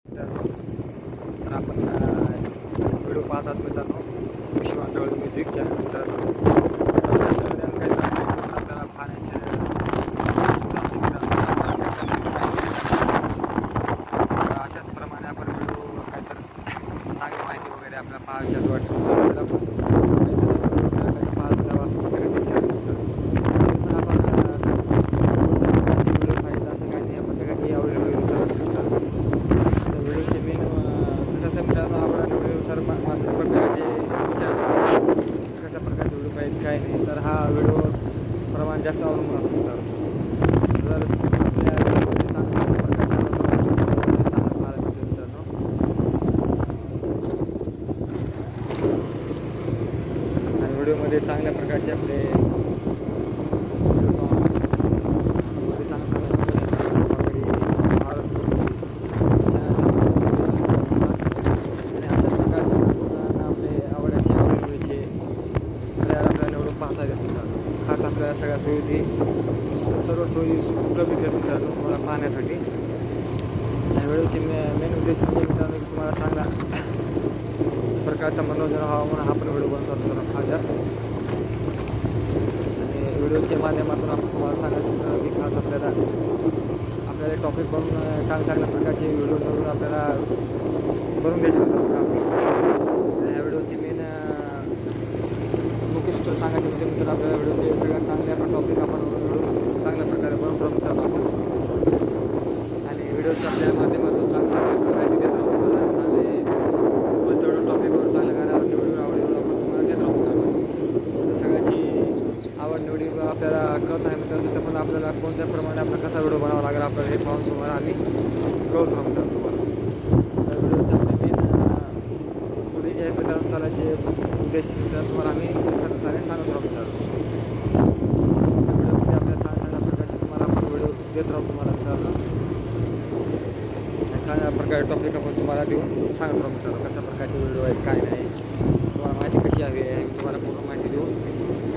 तर आपण व्हिडिओ पाहतात मित्रांनो विश्व अंडरवर्ल्ड म्युझिक चॅनल मित्रांनो. तर आपल्याला आपल्याला पाहण्याचे अशाच प्रमाणे आपण व्हिडिओ काहीतरी चांगली माहिती वगैरे आपल्याला पाहायची असं वाटतं आपल्याला पण काहीतरी पाहत जावं असं वगैरे विचार पण आपण व्हिडिओ पाहिजे असं काही नाही. आपण त्याची आवड व्हिडिओचे मेन कसं मित्रांनो आवड निवडीनुसार माझ्या प्रकारचे विचार कशा प्रकारचे व्हिडिओ पाहिजे काय नाही. तर हा व्हिडिओ प्रमाण जास्त अवलंबून असतो मित्रांनो. जर आपल्या व्हिडिओमध्ये चांगल्या प्रकारचा चांगलं पाहायला मिळतं मित्रांनो. आणि व्हिडिओमध्ये चांगल्या प्रकारचे आपले सॉंग्स वगैरे चांगलं पाहता येत मित्रांनो. खास आपल्याला सगळ्या सर्व सोयी उपलब्ध केल्या मित्रांनो तुम्हाला पाहण्यासाठी. आणि व्हिडिओचे मेन उद्देश म्हणजे मित्रांनो की तुम्हाला चांगला प्रकारचा मनोरंजन व्हावा म्हणून हा पण व्हिडिओ बनवतात मित्रांनो खास जास्त. आणि व्हिडिओच्या माध्यमातून आपण तुम्हाला सांगायचं की खास आपल्याला टॉपिक बनवून चांगल्या प्रकारचे व्हिडिओ निवडून आपल्याला बनवून घ्यायचे मित्रांनो. ह्या व्हिडिओची मेन मुख्य सूत्र सांगायचे म्हणजे मित्रांनो आपल्याला व्हिडिओचे सगळ्यात चांगले आपण टॉपिक आपण व्हिडिओ चांगल्या प्रकारे बनवतो मित्रांनो आपण. आणि व्हिडिओच्या आपल्या माध्यमातून चांगल्या माहिती देत राहतो. चांगले तेवढं टॉपिकवर चांगल्या गाण्यावर निवडून आवडीवर आपण तुम्हाला देत राहतो. तर सगळ्याची आवड निवडी आपल्याला कळत आहे मित्रांनो. त्याच्या पण आपल्याला कोणत्या प्रमाणे आपला कसा व्हिडिओ बनावा लागेल आपल्याला हे पाहून तुम्हाला आम्ही कळत राहू मित्रांनो तुम्हाला. तर व्हिडिओचे आपले मेन उद्देश आहे मित्रांनो चालायचे उद्देश मित्रांनो तुम्हाला आम्ही सातत्याने सांगत राहू मित्रांनो. व्हिडिओमध्ये आपल्या चांगल्या प्रकारचे तुम्हाला आपण व्हिडिओ देत राहू तुम्हाला मित्रांनो. चांगल्या प्रकारे टॉपिक आपण तुम्हाला देऊन सांगत राहू मित्रांनो कशा प्रकारचे व्हिडिओ आहेत काय नाही तुम्हाला माहिती कशी हवी आहे तुम्हाला पूर्ण माहिती देऊन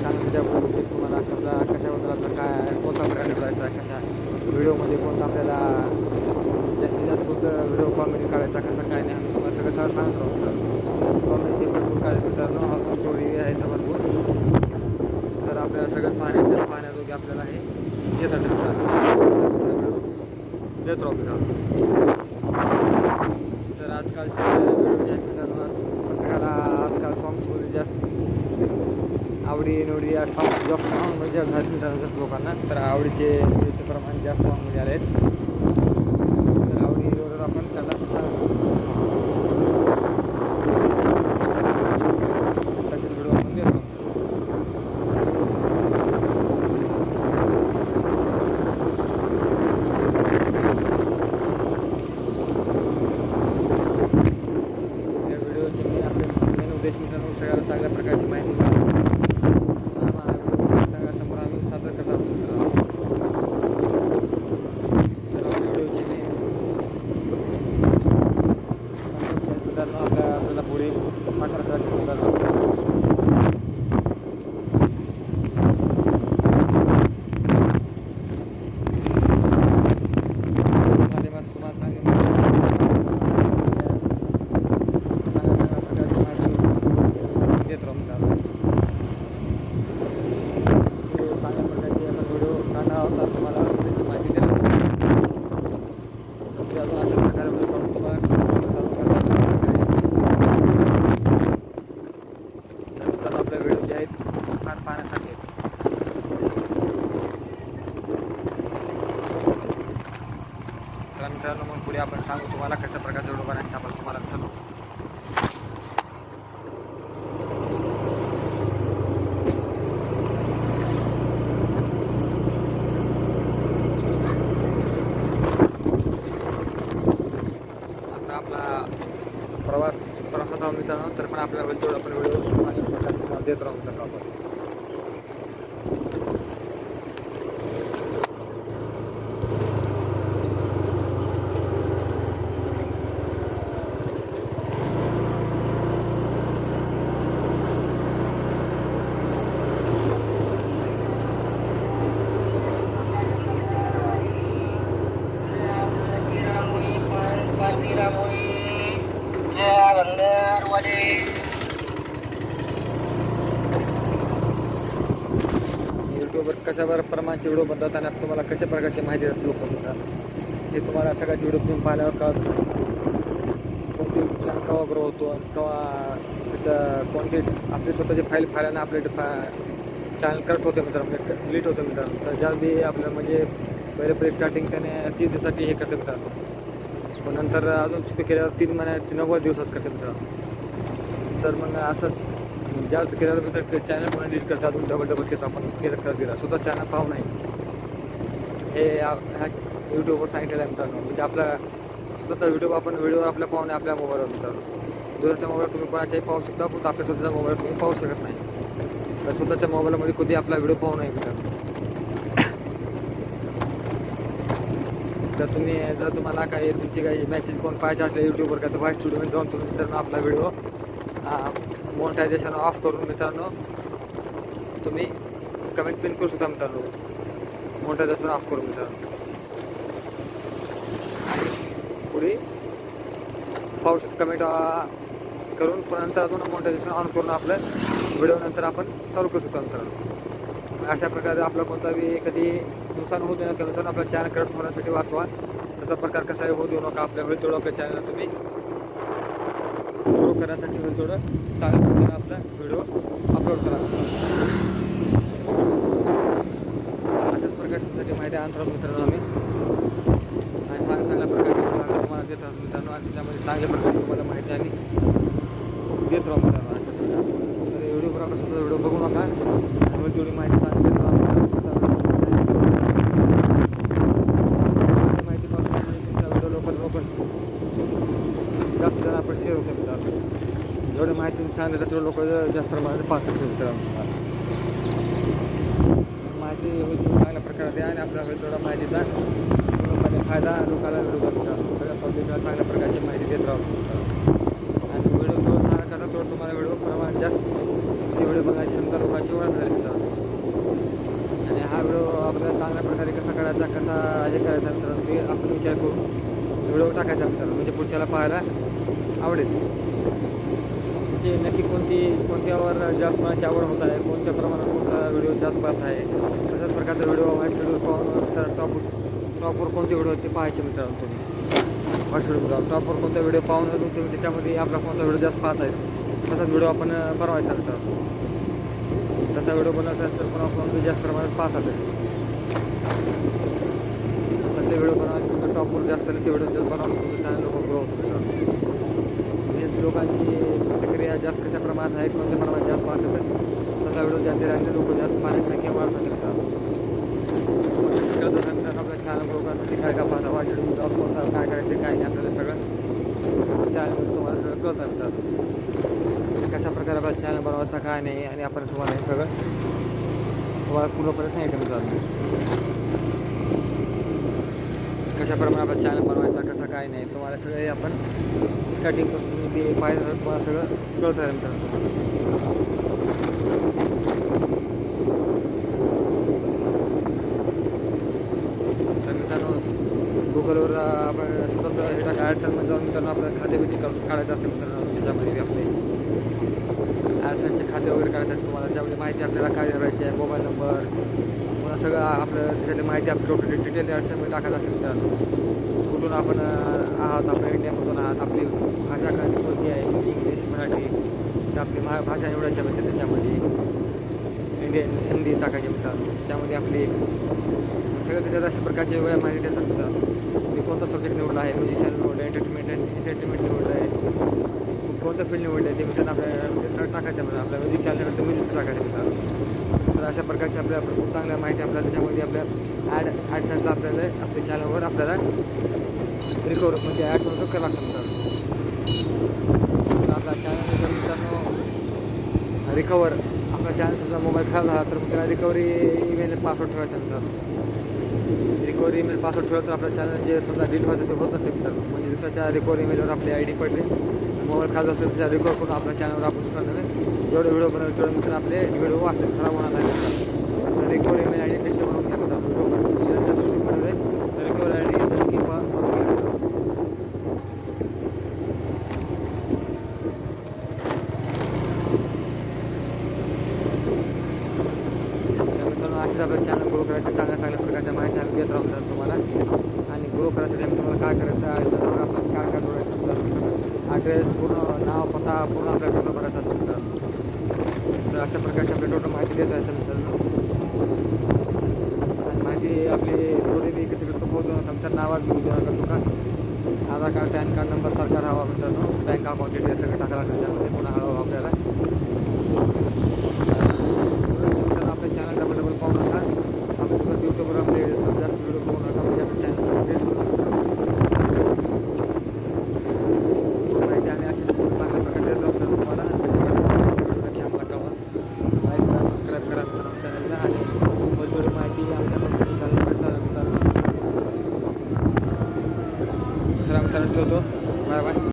सांगत. त्याच्याबद्दल उद्देश तुम्हाला कशाबद्दल आपलं काय कोणता प्रकार निवडायचा कशा व्हिडिओमध्ये कोणता आपल्याला जास्तीत जास्त कोणतं व्हिडिओ कॉमेडी काढायचा कसा काय नाही आम्ही तुम्हाला सगळं सांगत राहू मित्रांनो. कॉमेडीचे भरपूर काढायचे मित्रांनो हा स्टोरी आहे तर भरपूर. तर आपल्याला सगळं पाहण्याजोगे आपल्याला हे येतात मित्रांनो देत राहू मित्रांनो. तर आजकालचे व्हिडिओ जे आहेत मित्रांनो प्रत्येकाला आजकाल सॉंग्समध्ये जास्त आवडी निवडी सॉंग जास्त सॉंग म्हणजे झाले मित्रांनो जास्त लोकांना. तर आवडीचे व्हिडिओचे प्रमाण जास्त सॉंगमध्ये आले आहेत. तर आवडीवर आपण त्याला तसेच व्हिडिओ आपण देतो. या व्हिडिओचे मेन उद्देश मित्रांनो सगळ्याला चांगल्या प्रकारची माहिती मिळाली सगळ्या समोर आम्ही सादर करत असतो मित्रांनो. तर व्हिडिओचे मित्रांनो आपल्याला पुढे साकार करायचे मित्रांनो. माध्यमात तुम्हाला चांगली चांगल्या प्रकारची माहिती देत राहू मित्रांनो. चांगल्या प्रकारचे आपण व्हिडिओ काढणार आहोत तर तुम्हाला त्याची माहिती देणार अजून अशा प्रकारे व्हिडिओ काढून तुम्हाला आपल्या व्हिडिओ जे आहेत फार पाहण्यासाठी चला मित्रांनो मग पुढे आपण सांगू तुम्हाला कशा प्रकारचे व्हिडिओ बनायचे आपण तुम्हाला ठरवू. आपला प्रवासात आहोत मित्रांनो. तर पण आपल्याला होईल तेवढं आपण व्हिडिओ चांगल्या प्रकारे तुम्हाला देत राहू मित्रांनो आपण. यूट्यूबवर कशा प्रमाणाचे व्हिडिओ बनतात आणि तुम्हाला कशा प्रकारची माहिती देतात लोक देतात हे तुम्हाला सगळ्याच व्हिडिओ तुम्ही पाहिल्यावर कळत कोणती यूट्यूब चॅनल केव्हा ग्रो होतो आणि केव्हा त्याचं कोणती आपली स्वतःची फाईलने आपले चॅनल कट होते मित्रांनो, म्हणजे डिलीट होते मित्रांनो. तर ज्या बी आपलं म्हणजे पहिले स्टार्टिंग त्याने 30 दिवसासाठी हे करते मित्रांनो, पण नंतर अजून चुकी केल्यावर 3 महिन्यात 90 दिवसात करते मित्रांनो. तर मग असंच जास्त केल्यावर मित्र चॅनल पण डिलीट करतात, अजून डबल केस आपण केलं करत दिला स्वतः चॅनल पाहू नाही हे ह्या यूट्यूबवर सांगितलेलं आहे मित्रांनो. म्हणजे आपला स्वतःचा व्हिडिओ आपल्या पाहू नये आपल्या मोबाईलवर मित्रांनो. दुसऱ्याच्या मोबाईल तुम्ही कोणाच्याही पाहू शकता, पण आपल्या स्वतःच्या मोबाईल तुम्ही पाहू शकत नाही. तर स्वतःच्या मोबाईलमध्ये कधी आपला व्हिडिओ पाहू नये मित्रांनो. तर तुम्ही जर तुम्हाला काही तुमची काही मेसेज कोण पाहायचे असले यूट्यूबवर का तर व्हॉइस स्टुडिओमध्ये जाऊन तुम्ही मित्रांनो आपला व्हिडिओ मोनेटायझेशन ऑफ करून मित्रांनो तुम्ही कमेंट पिन करू शकता मित्रांनो, मोनेटायझेशन ऑफ करून मित्रांनो. आणि पुढे पाहू शकतो कमेंट करून पण नंतर अजून मोनेटायझेशन ऑन करून आपलं व्हिडिओ नंतर आपण चालू करू शकतो मित्रांनो. अशा प्रकारे आपला कोणताही कधी नुकसान होऊ देऊ नका मित्रांनो. आपला चॅनल करत होण्यासाठी वाचवा. तसा प्रकार कसाही होऊ देऊ नका. आपल्या होईल तेवढं आपल्या चॅनलला तुम्ही ग्रो करण्यासाठी होईल तेवढं चांगल्या प्रकारे आपला व्हिडिओ अपलोड करा. अशाच प्रकारची माहिती आणतो मित्रांनो आम्ही, आणि चांगल्या प्रकारचे व्हिडिओ आम्ही तुम्हाला देत राहतो मित्रांनो, आणि त्यामध्ये चांगल्या प्रकारची तुम्हाला माहिती आम्ही देत राहू मित्रांनो. अशा प्रकारे तर व्हिडिओवर आपण सुद्धा व्हिडिओ बघू नका, आणि तेवढी माहिती चांगली देत राहू मित्रांनो. माहितीपासून तुमचा व्हिडिओ लवकर जास्त जण आपण शेअर होतो मित्रांनो. जेवढी माहिती सांगितलं तर तेवढं लोक जास्त प्रमाणात पाहतात मित्रांनो. माहिती होईल तुम्ही चांगल्या प्रकारे द्या, आणि आपल्याला होईल तेवढा माहितीचा पूर्णपणे फायदा लोकांना व्हिडिओ मित्रांनो. सगळ्या पब्लिकला चांगल्या प्रकारची माहिती देत राहतो. आणि व्हिडिओ थोडं चांगला करता तेवढं तुम्हाला व्हिडिओ प्रमाणात जास्त तुमचे व्हिडिओ बघायची क्षमता लोकांची ओळख झाली मित्रांनो. आणि हा व्हिडिओ आपल्याला चांगल्या प्रकारे कसा करायचा, कसा हे करायचा मित्रांनो, ते आपण विचार करून व्हिडिओ टाकायचा मित्रांनो, म्हणजे पुढच्याला पाहायला आवडेल. त्याची नक्की कोणत्यावर जास्त कोणाची आवड होत आहे, कोणत्या प्रमाणात कोणता व्हिडिओ जास्त पाहत आहे, तशाच प्रकारचा व्हिडिओ व्हिडिओ पाहून तर टॉपवर कोणते व्हिडिओ ते पाहायचे मित्रांनो. तुम्ही व्हॉट्सअपवर टॉपवर कोणता व्हिडिओ पाहून तुम्ही त्याच्यामध्ये आपला कोणता व्हिडिओ जास्त पाहत आहे तसाच व्हिडिओ आपण बनवायचा मित्रांनो. तसा व्हिडिओ बनवायचा तर पुन्हा कोणते जास्त प्रमाणात पाहतात तसले व्हिडिओ बनवायचे. तुमचं टॉपवर जास्त आले ते व्हिडिओ जास्त बनवून तुमचं चॅनल लोक ग्रो होतं मित्रांनो. हेच लोकांची प्रतिक्रिया जास्त कशा प्रमाणात आहे, कोणत्या प्रमाणात जास्त पाहतात तसा व्हिडिओ जास्त राहिले लोक जास्त पाहण्याची संख्या वाढतात मित्रांनो. करत होता मित्रांनो आपल्या चॅनल ग्रो करण्यासाठी काय काय पाहता, व्हॉट्सअप जॉब कोणता काय करायचं काय नाही आपल्याला सगळं चॅनलमध्ये तुम्हाला सगळं कळतं मित्रांनो. कशा प्रकारे आपला चॅनल बनवायचा काय नाही, आणि आपण तुम्हाला हे सगळं तुम्हाला पूर्णपणे सांगितलं मित्रांनो. कशाप्रमाणे आपला चॅनल बनवायचा कसा काय नाही तुम्हाला सगळं हे आपण सेटिंगपासून तुम्ही ते पाहिजे तर तुम्हाला सगळं कळतं आहे मित्रांनो. तर मित्रांनो गुगलवर आपण स्वतःच हे टाका ॲडसनमध्ये जाऊन मित्रांनो आपल्याला खाते बिती काढायचं असते मित्रांनो. त्याच्यामध्ये आपले ॲडसनचे खाते वगैरे काढायचे असते तुम्हाला. त्यामध्ये माहिती आपल्याला काय करायची आहे, मोबाईल नंबर पुन्हा सगळं आपलं त्याच्यातली माहिती आपली टोटल डिटेल ॲडसनमध्ये टाकायचं असते मित्रांनो. कुठून आपण आहात, आपल्या इंडियामधून आहात, आपली भाषा कोणती आहे, हिंदी इंग्लिश मराठी, तर आपली भाषा निवडायची म्हणजे त्याच्यामध्ये हिंदी टाकायची मित्रांनो. त्यामध्ये आपली सगळं त्याच्यात अशा प्रकारचे वेगळ्या माहिती देतात मित्रांनो. तुम्ही कोणता सब्जेक्ट निवडला आहे, म्युझिशियन निवडलं आहे, एंटरटेनमेंट निवडलं आहे, कोणतं फील्ड निवडलं आहे ते मित्रांनो आपल्याला ते सगळं टाकायचं म्हणजे आपल्या म्युझिशियन निवडलं तर म्युझिक टाकायचं मित्रांनो. तर अशा प्रकारची आपल्या खूप चांगल्या माहिती आपल्याला त्याच्यामध्ये आपल्या ॲडसनचं आपल्याला आपल्या चॅनलवर आपल्याला रिकवर म्हणजे ॲड्स वगैरे करावं लागतं मित्रांनो. तर आपला चॅनल जर मित्रांनो रिकवर आपला चॅनल समजा मोबाईल खराब झाला तर मग त्याला रिकवरी ईमेल पासवर्ड ठेवायचा मित्रांनो. रिकवरी ईमेल पासवर्ड ठेवलं तर आपलं चॅनल जे समजा डिलीट व्हायचं ते होत नसेल मित्रांनो. म्हणजे दुसऱ्याच्या रिकवरी ईमेलवर आपली आय डी पडली, मोबाईल खराब झाला तर त्याच्या रिकवर करून आपल्या चॅनलवर आपण दुसरा नवीन जेवढे व्हिडिओ बनवले तेवढे मित्रांनो आपले व्हिडिओ वाचतील, खराब होणार नाही मित्रांनो. तर रिकवरी ईमेल आय डी पेक्षा बनवून घ्या मित्रांनो. व्हिडिओ बनवले तर रिकवरी आय डी नक्की बनवून घ्या मित्रांनो. करायची चांगल्या चांगल्या प्रकारच्या माहिती आम्ही देत राहू मित्रांनो तुम्हाला. आणि ग्रो करायसाठी आम्ही तुम्हाला काय करायचं आहे सगळं आपण काय काय जोडायचं मित्रांनो सगळं ॲड्रेस पूर्ण नाव पत्ता पूर्ण आपल्या टोटल भरायचा असं मित्रांनो. तर अशा प्रकारची आपल्या टोटल माहिती देत राहायचं मित्रांनो. आणि माहिती आपली थोडी बी एकत्रित चुकवू देऊ नका मित्रांनो. नावात घेऊ देऊ नका चुका. आधार कार्ड पॅन कार्ड नंबर सारखा राहावा मित्रांनो. बँक अकाउंट डिटेल्स सगळं टाकायला त्याच्यामध्ये पुन्हा हळूहळू आपल्याला. मित्रांनो आपल्या चॅनल डबल पाहू नका. आपल्या सोबत यूट्यूबवर आपले जास्त व्हिडिओ पाहू नका म्हणजे आपल्या चॅनल अपडेट होऊ नका. माहिती आम्ही अशी चांगल्या प्रकारे देत राहतो तुम्हाला. कशा प्रकारे आम्हाला कळवा. लाईक करा सबस्क्राईब करा मित्रांनो चॅनलला. आणि थोडी माहिती आमच्याकडून चॅनल भेटणार मित्रांनो. चला मित्रांनो ठेवतो. Bye bye.